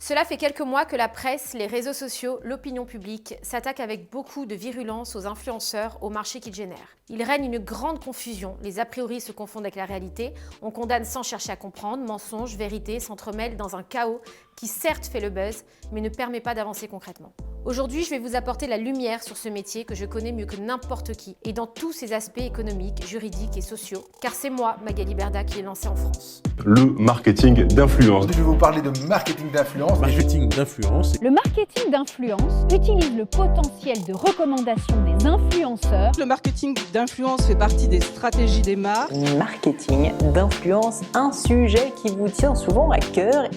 Cela fait quelques mois que la presse, les réseaux sociaux, l'opinion publique s'attaquent avec beaucoup de virulence aux influenceurs, au marché qu'ils génèrent. Il règne une grande confusion, les a priori se confondent avec la réalité, on condamne sans chercher à comprendre, mensonges, vérités s'entremêlent dans un chaos qui certes fait le buzz, mais ne permet pas d'avancer concrètement. Aujourd'hui, je vais vous apporter la lumière sur ce métier que je connais mieux que n'importe qui, et dans tous ses aspects économiques, juridiques et sociaux, car c'est moi, Magali Berda, qui l'ai lancé en France. Le marketing d'influence. Je vais vous parler de marketing d'influence. Marketing d'influence. Le marketing d'influence utilise le potentiel de recommandation des influenceurs. Le marketing d'influence fait partie des stratégies des marques. Marketing d'influence, un sujet qui vous tient souvent à cœur.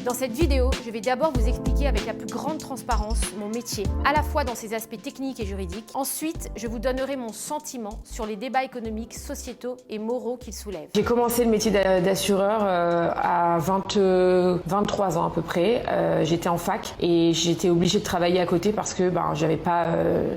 Dans cette vidéo, je vais d'abord vous expliquer avec la plus grande transparence mon métier, à la fois dans ses aspects techniques et juridiques. Ensuite, je vous donnerai mon sentiment sur les débats économiques, sociétaux et moraux qu'il soulève. J'ai commencé le métier d'assureur à 23 ans à peu près. J'étais en fac et j'étais obligée de travailler à côté parce que j'avais pas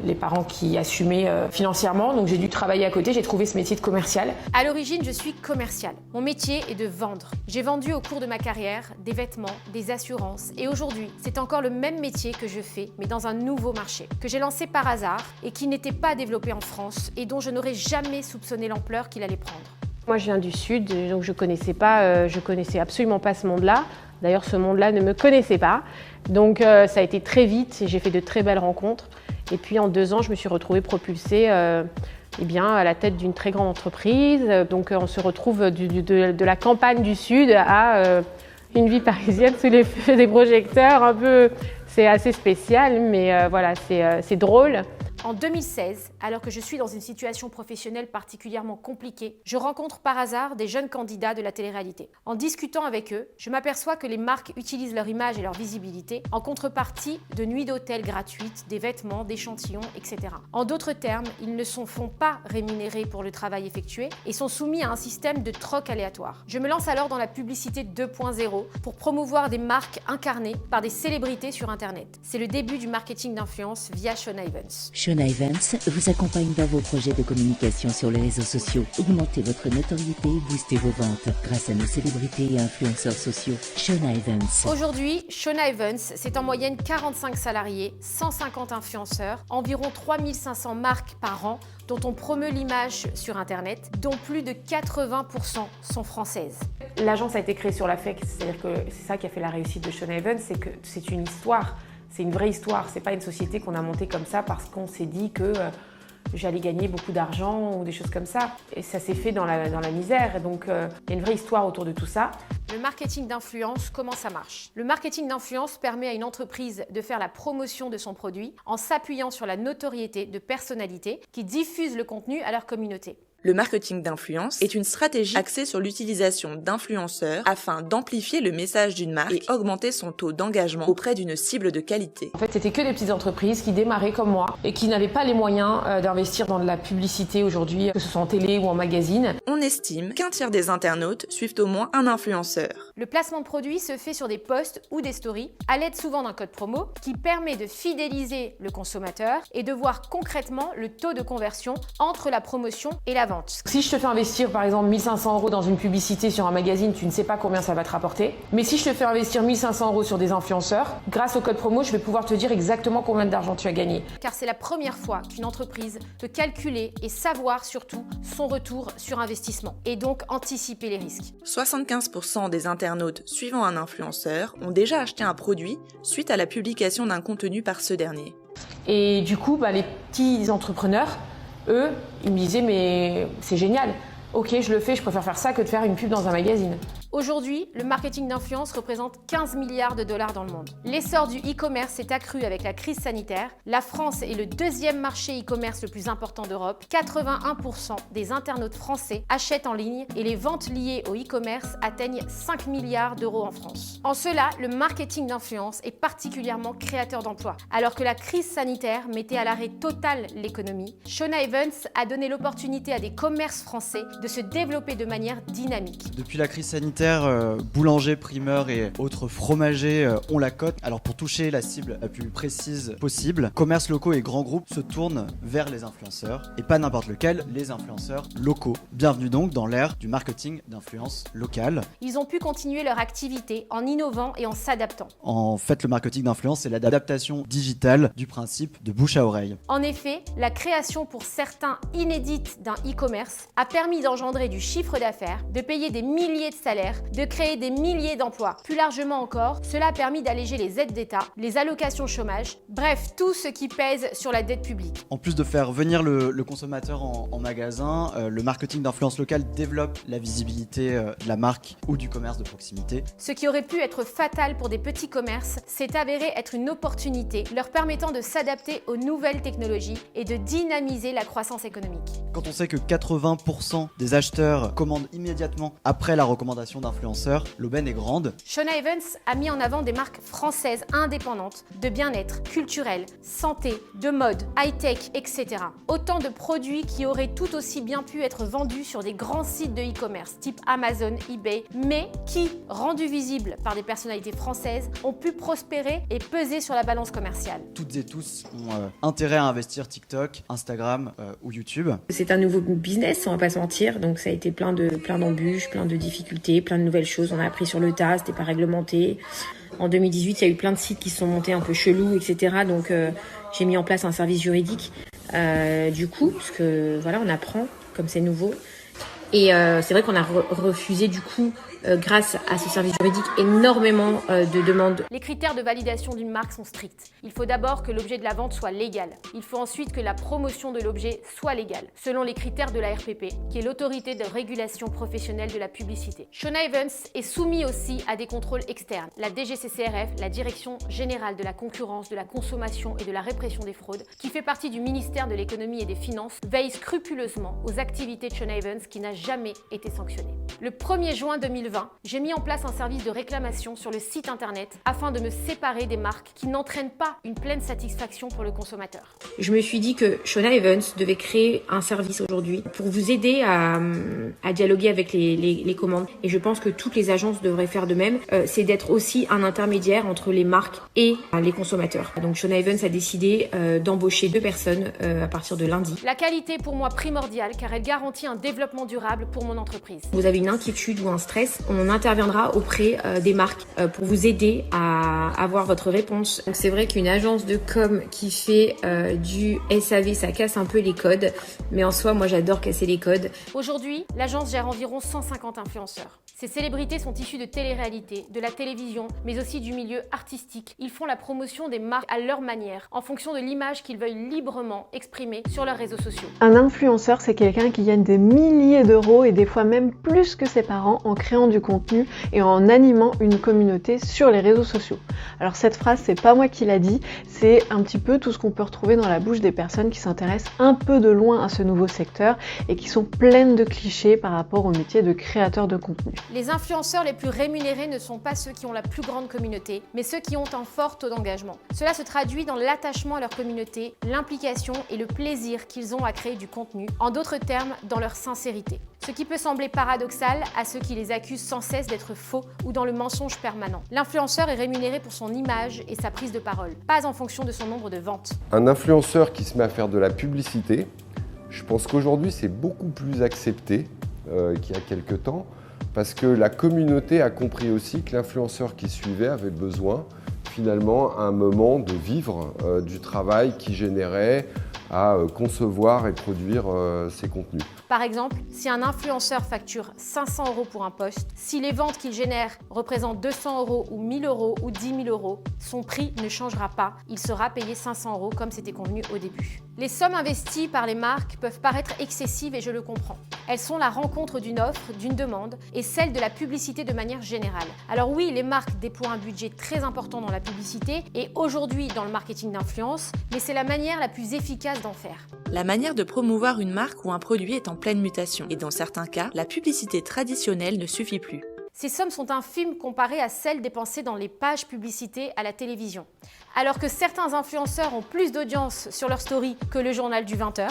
les parents qui assumaient financièrement. Donc j'ai dû travailler à côté. J'ai trouvé ce métier de commercial. À l'origine, je suis commerciale. Mon métier est de vendre. J'ai vendu au cours de ma carrière des vêtements, des assurances et aujourd'hui, c'est encore le même métier que je fais mais dans un nouveau marché que j'ai lancé par hasard et qui n'était pas développé en France et dont je n'aurais jamais soupçonné l'ampleur qu'il allait prendre. Moi je viens du Sud, donc je connaissais absolument pas ce monde-là. D'ailleurs ce monde-là ne me connaissait pas. Donc ça a été très vite et j'ai fait de très belles rencontres. Et puis en 2 ans, je me suis retrouvée propulsée à la tête d'une très grande entreprise. Donc on se retrouve de la campagne du Sud à une vie parisienne sous les feux des projecteurs, un peu, c'est assez spécial, mais voilà, c'est drôle. En 2016, alors que je suis dans une situation professionnelle particulièrement compliquée, je rencontre par hasard des jeunes candidats de la télé-réalité. En discutant avec eux, je m'aperçois que les marques utilisent leur image et leur visibilité en contrepartie de nuits d'hôtel gratuites, des vêtements, d'échantillons, etc. En d'autres termes, ils ne font pas rémunérés pour le travail effectué et sont soumis à un système de troc aléatoire. Je me lance alors dans la publicité 2.0 pour promouvoir des marques incarnées par des célébrités sur Internet. C'est le début du marketing d'influence via Shona Evans. Shona Evans vous accompagne dans vos projets de communication sur les réseaux sociaux. Augmentez votre notoriété, boostez vos ventes grâce à nos célébrités et influenceurs sociaux. Shona Evans. Aujourd'hui, Shona Evans, c'est en moyenne 45 salariés, 150 influenceurs, environ 3500 marques par an dont on promeut l'image sur Internet, dont plus de 80% sont françaises. L'agence a été créée sur l'affect, c'est-à-dire que c'est ça qui a fait la réussite de Shona Evans, c'est que c'est une histoire. C'est une vraie histoire, c'est pas une société qu'on a montée comme ça parce qu'on s'est dit que j'allais gagner beaucoup d'argent ou des choses comme ça. Et ça s'est fait dans la misère, et donc il y a une vraie histoire autour de tout ça. Le marketing d'influence, comment ça marche? Le marketing d'influence permet à une entreprise de faire la promotion de son produit en s'appuyant sur la notoriété de personnalités qui diffusent le contenu à leur communauté. Le marketing d'influence est une stratégie axée sur l'utilisation d'influenceurs afin d'amplifier le message d'une marque et augmenter son taux d'engagement auprès d'une cible de qualité. En fait, c'était que des petites entreprises qui démarraient comme moi et qui n'avaient pas les moyens d'investir dans de la publicité aujourd'hui, que ce soit en télé ou en magazine. On estime qu'un tiers des internautes suivent au moins un influenceur. Le placement de produits se fait sur des posts ou des stories, à l'aide souvent d'un code promo qui permet de fidéliser le consommateur et de voir concrètement le taux de conversion entre la promotion et la vente. Si je te fais investir par exemple 1 500 € dans une publicité sur un magazine, tu ne sais pas combien ça va te rapporter. Mais si je te fais investir 1 500 € sur des influenceurs, grâce au code promo, je vais pouvoir te dire exactement combien d'argent tu as gagné. Car c'est la première fois qu'une entreprise peut calculer et savoir surtout son retour sur investissement et donc anticiper les risques. 75% des internautes suivant un influenceur ont déjà acheté un produit suite à la publication d'un contenu par ce dernier. Et du coup, les petits entrepreneurs, eux, ils me disaient mais c'est génial, ok je le fais, je préfère faire ça que de faire une pub dans un magazine. Aujourd'hui, le marketing d'influence représente 15 milliards de dollars dans le monde. L'essor du e-commerce s'est accru avec la crise sanitaire. La France est le 2e marché e-commerce le plus important d'Europe. 81% des internautes français achètent en ligne et les ventes liées au e-commerce atteignent 5 milliards d'euros en France. En cela, le marketing d'influence est particulièrement créateur d'emplois. Alors que la crise sanitaire mettait à l'arrêt total l'économie, Shona Evans a donné l'opportunité à des commerces français de se développer de manière dynamique. Depuis la crise sanitaire, pâtissières, boulangers, primeurs et autres fromagers ont la cote. Alors pour toucher la cible la plus précise possible, commerces locaux et grands groupes se tournent vers les influenceurs, et pas n'importe lequel, les influenceurs locaux. Bienvenue donc dans l'ère du marketing d'influence locale. Ils ont pu continuer leur activité en innovant et en s'adaptant. En fait, le marketing d'influence, c'est l'adaptation digitale du principe de bouche à oreille. En effet, la création pour certains inédite d'un e-commerce a permis d'engendrer du chiffre d'affaires, de payer des milliers de salaires, de créer des milliers d'emplois. Plus largement encore, cela a permis d'alléger les aides d'État, les allocations chômage, bref, tout ce qui pèse sur la dette publique. En plus de faire venir le consommateur en magasin, le marketing d'influence locale développe la visibilité de la marque ou du commerce de proximité. Ce qui aurait pu être fatal pour des petits commerces s'est avéré être une opportunité leur permettant de s'adapter aux nouvelles technologies et de dynamiser la croissance économique. Quand on sait que 80% des acheteurs commandent immédiatement après la recommandation d'influenceurs, l'aubaine est grande. Shona Evans a mis en avant des marques françaises indépendantes de bien-être, culturel, santé, de mode, high-tech, etc. Autant de produits qui auraient tout aussi bien pu être vendus sur des grands sites de e-commerce type Amazon, eBay, mais qui, rendus visibles par des personnalités françaises, ont pu prospérer et peser sur la balance commerciale. Toutes et tous ont intérêt à investir TikTok, Instagram ou YouTube. C'est un nouveau business, on va pas se mentir, donc ça a été plein d'embûches, plein de difficultés, plein de nouvelles choses. On a appris sur le tas, c'était pas réglementé. En 2018, il y a eu plein de sites qui se sont montés un peu chelous, etc. Donc j'ai mis en place un service juridique du coup, parce que voilà, on apprend comme c'est nouveau. Et c'est vrai qu'on a refusé du coup, grâce à ce service juridique, énormément de demandes. Les critères de validation d'une marque sont stricts. Il faut d'abord que l'objet de la vente soit légal. Il faut ensuite que la promotion de l'objet soit légale, selon les critères de la RPP, qui est l'autorité de régulation professionnelle de la publicité. Shona Evans est soumis aussi à des contrôles externes. La DGCCRF, la Direction Générale de la Concurrence, de la Consommation et de la Répression des Fraudes, qui fait partie du ministère de l'Économie et des Finances, veille scrupuleusement aux activités de Shona Evans qui n'a jamais été sanctionnée. Le 1er juin 2020, j'ai mis en place un service de réclamation sur le site internet afin de me séparer des marques qui n'entraînent pas une pleine satisfaction pour le consommateur. Je me suis dit que Shona Evans devait créer un service aujourd'hui pour vous aider à dialoguer avec les commandes. Et je pense que toutes les agences devraient faire de même. C'est d'être aussi un intermédiaire entre les marques et les consommateurs. Donc Shona Evans a décidé d'embaucher 2 personnes à partir de lundi. La qualité est pour moi primordiale car elle garantit un développement durable pour mon entreprise. Vous avez une inquiétude ou un stress, on interviendra auprès des marques pour vous aider à avoir votre réponse. Donc c'est vrai qu'une agence de com qui fait du SAV, ça casse un peu les codes, mais en soi, moi j'adore casser les codes. Aujourd'hui, l'agence gère environ 150 influenceurs. Ces célébrités sont issues de télé-réalité, de la télévision, mais aussi du milieu artistique. Ils font la promotion des marques à leur manière, en fonction de l'image qu'ils veulent librement exprimer sur leurs réseaux sociaux. Un influenceur, c'est quelqu'un qui gagne des milliers d'euros et des fois même plus que ses parents en créant du contenu et en animant une communauté sur les réseaux sociaux. Alors cette phrase, c'est pas moi qui l'a dit, c'est un petit peu tout ce qu'on peut retrouver dans la bouche des personnes qui s'intéressent un peu de loin à ce nouveau secteur et qui sont pleines de clichés par rapport au métier de créateur de contenu. Les influenceurs les plus rémunérés ne sont pas ceux qui ont la plus grande communauté, mais ceux qui ont un fort taux d'engagement. Cela se traduit dans l'attachement à leur communauté, l'implication et le plaisir qu'ils ont à créer du contenu, en d'autres termes, dans leur sincérité. Ce qui peut sembler paradoxal à ceux qui les accusent sans cesse d'être faux ou dans le mensonge permanent. L'influenceur est rémunéré pour son image et sa prise de parole, pas en fonction de son nombre de ventes. Un influenceur qui se met à faire de la publicité, je pense qu'aujourd'hui c'est beaucoup plus accepté qu'il y a quelques temps, parce que la communauté a compris aussi que l'influenceur qui suivait avait besoin finalement à un moment de vivre du travail qu'il générait à concevoir et produire ses contenus. Par exemple, si un influenceur facture 500 € pour un post, si les ventes qu'il génère représentent 200 € ou 1000 € ou 10 000 €, son prix ne changera pas, il sera payé 500 € comme c'était convenu au début. Les sommes investies par les marques peuvent paraître excessives et je le comprends. Elles sont la rencontre d'une offre, d'une demande et celle de la publicité de manière générale. Alors oui, les marques déploient un budget très important dans la publicité et aujourd'hui dans le marketing d'influence, mais c'est la manière la plus efficace d'en faire. La manière de promouvoir une marque ou un produit est en pleine mutation et dans certains cas, la publicité traditionnelle ne suffit plus. Ces sommes sont infimes comparées à celles dépensées dans les pages publicité à la télévision. Alors que certains influenceurs ont plus d'audience sur leur story que le journal du 20h,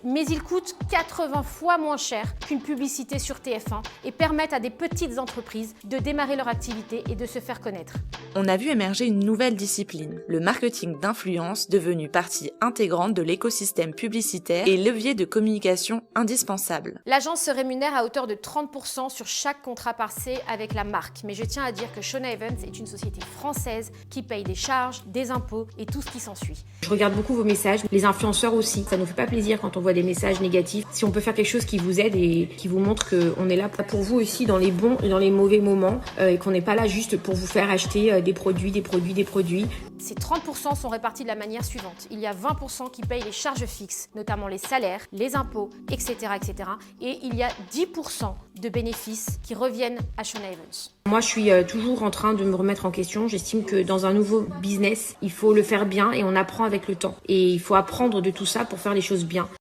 mais ils coûtent 80 fois moins cher qu'une publicité sur TF1 et permettent à des petites entreprises de démarrer leur activité et de se faire connaître. On a vu émerger une nouvelle discipline, le marketing d'influence, devenu partie intégrante de l'écosystème publicitaire et levier de communication indispensable. L'agence se rémunère à hauteur de 30% sur chaque contrat passé avec la marque, mais je tiens à dire que Shona Evans est une société française qui paye des charges, des impôts et tout ce qui s'ensuit. Je regarde beaucoup vos messages, les influenceurs aussi. Ça nous fait pas plaisir quand on voit des messages négatifs. Si on peut faire quelque chose qui vous aide et qui vous montre qu'on est là pour vous aussi dans les bons et dans les mauvais moments et qu'on n'est pas là juste pour vous faire acheter des produits. Ces 30% sont répartis de la manière suivante. Il y a 20% qui payent les charges fixes, notamment les salaires, les impôts, etc. Et il y a 10% de bénéfices qui reviennent à Shona Evans. Moi, je suis toujours en train de me remettre en question. J'estime que dans un nouveau business, il faut le faire bien et on apprend avec le temps. Et il faut apprendre de tout ça pour faire les choses bien.